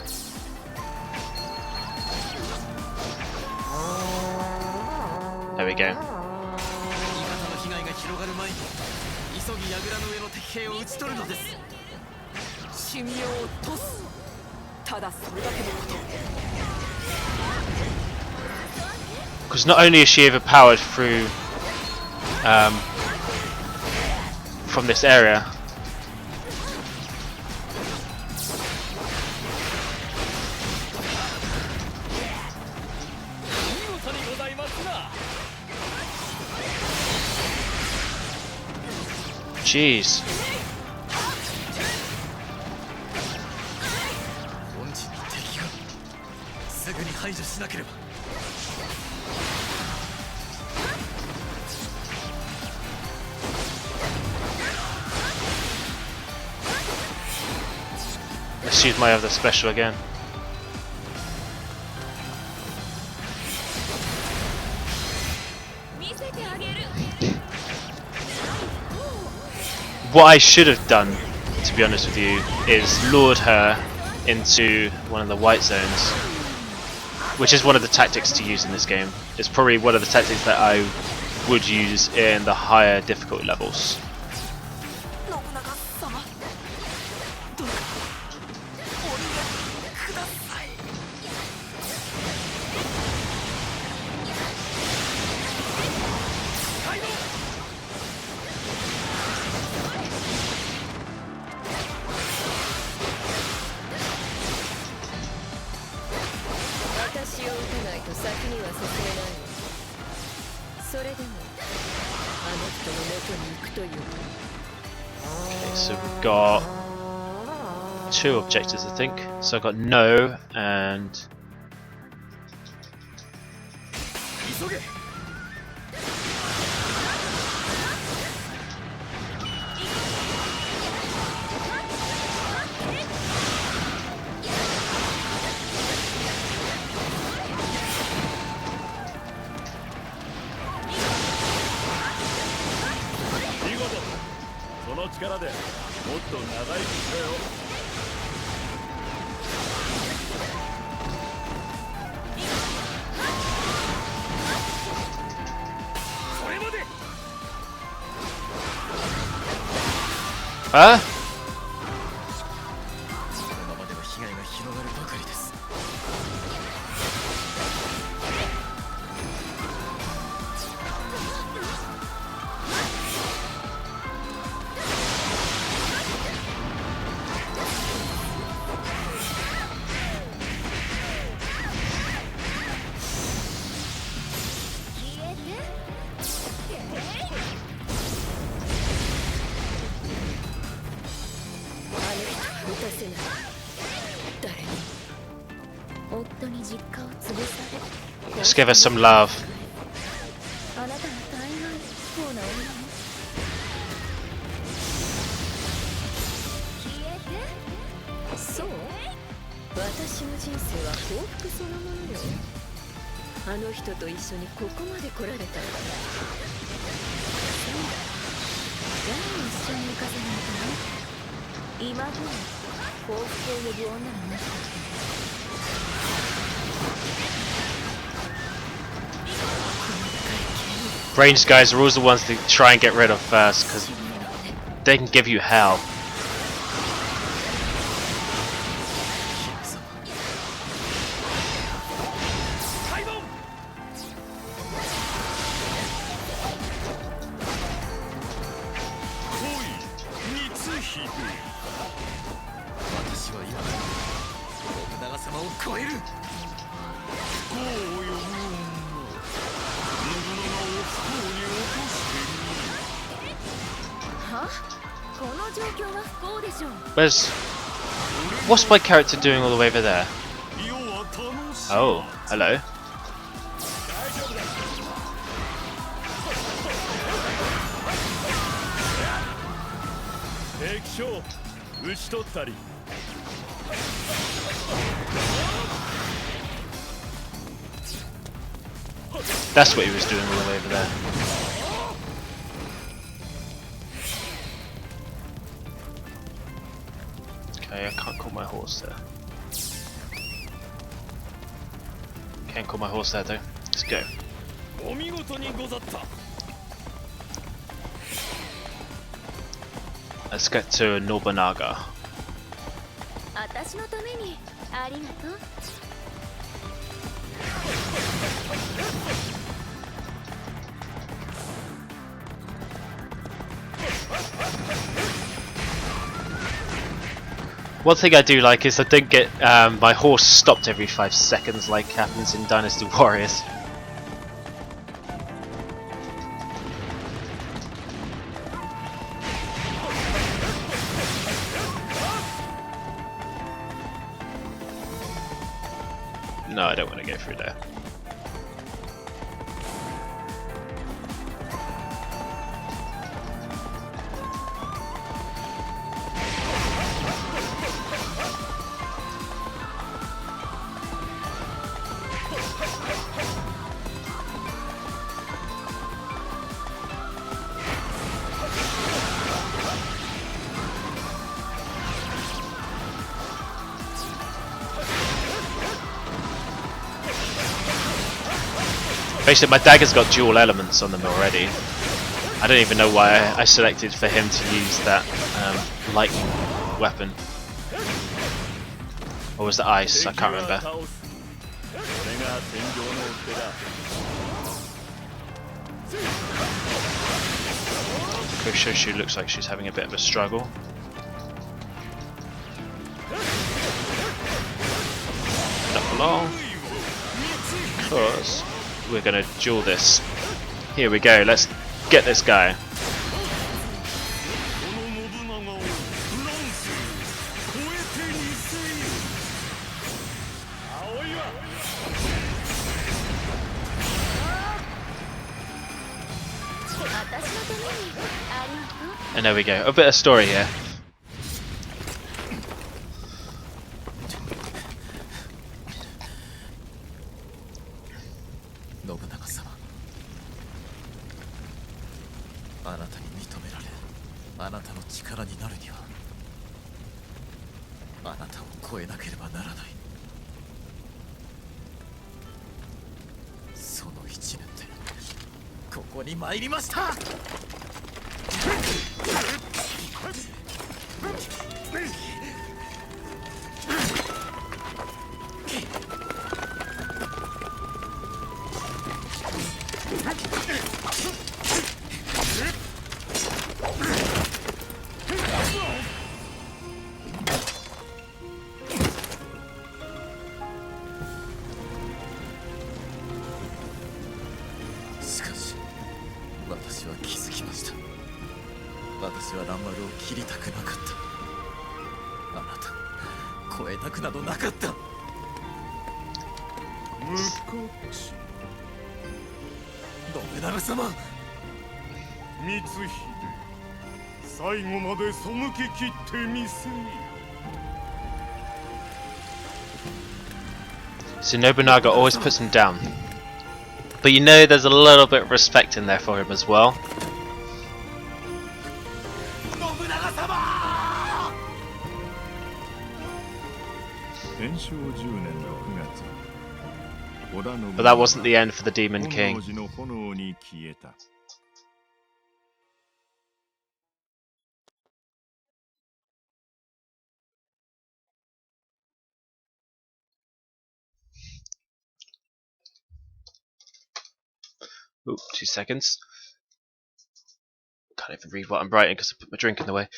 There we go. Because not only is she overpowered through from this area, jeez. Let's use my other special again. What I should have done, to be honest with you, is lured her into one of the white zones, which is one of the tactics to use in this game. It's probably one of the tactics that I would use in the higher difficulty levels. Okay, so we've got 2 objectives, I think. So I've got no and... Huh? 夫に実家を潰され Let's give her some love. あなたは大概不幸な女ね消えてそう私の人生は幸福そのものよあの人と一緒にここまで来られたんだそうだじゃあ一緒に行かせないとね今頃幸福を呼ぶ女になった Ranged guys are always the ones to try and get rid of first, because they can give you hell. What's my character doing all the way over there? Oh, hello. That's what he was doing all the way over there. Okay, I can't call my horse there. Can't call my horse there though. Let's go. Let's get to Nobunaga. One thing I do like is I don't get my horse stopped every 5 seconds like happens in Dynasty Warriors. No, I don't want to go through there. Basically, my dagger's got dual elements on them already. I don't even know why I selected for him to use that lightning weapon. Or was it ice? I can't remember. Koshoshu looks like she's having a bit of a struggle. Not for long. Because we're gonna duel this. Here we go, let's get this guy. And there we go, a bit of story here. 信長様、光秀、最後まで背き切ってみせい。 So Nobunaga always puts him down. But you know there's a little bit of respect in there for him as well. 信長様。天正10年6月、織田信 But that wasn't the end for the Demon 本 King. 能寺の炎に消えた。 Ooh, 2 seconds. Can't even read what I'm writing because I put my drink in the way.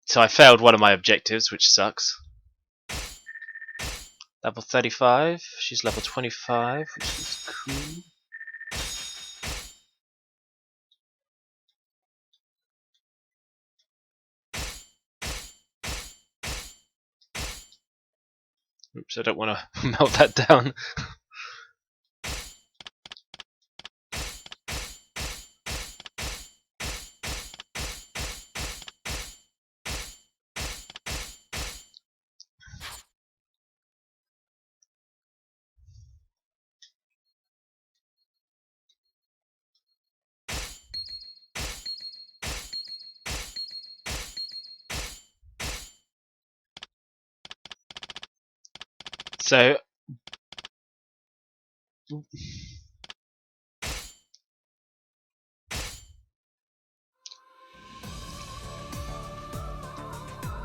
So I failed one of my objectives, which sucks. Level 35, she's level 25, which is cool. Oops, I don't want to melt that down. So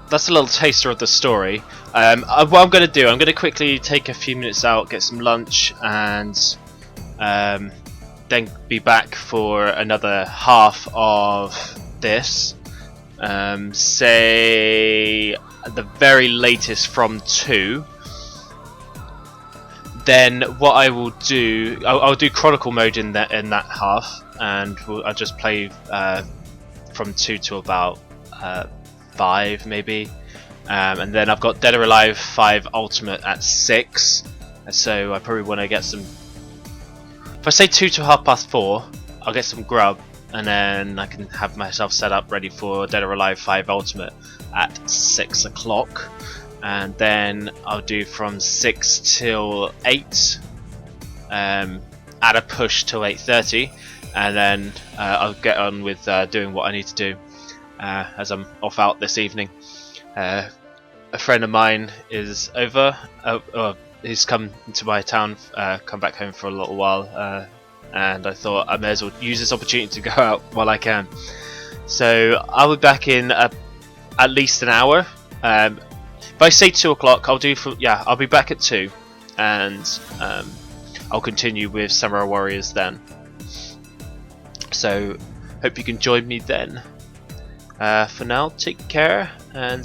that's a little taster of the story. What I'm going to do, I'm going to quickly take a few minutes out, get some lunch, and then be back for another half of this. Say at the very latest from 2. Then what I will do, I'll do Chronicle mode in that half, and I'll just play from 2 to about 5 maybe, and then I've got Dead or Alive 5 Ultimate at 6, so I probably want to get some. If I say 2 to 4:30, I'll get some grub, and then I can have myself set up ready for Dead or Alive 5 Ultimate at 6 o'clock. And then I'll do from 6 till 8, at a push till 8:30, and then I'll get on with doing what I need to do as I'm off out this evening. A friend of mine is over, he's come to my town, come back home for a little while, and I thought I may as well use this opportunity to go out while I can. So I'll be back in at least an hour. If I say 2 o'clock, I'll be back at 2, and I'll continue with Samurai Warriors then. So hope you can join me then. For now, take care and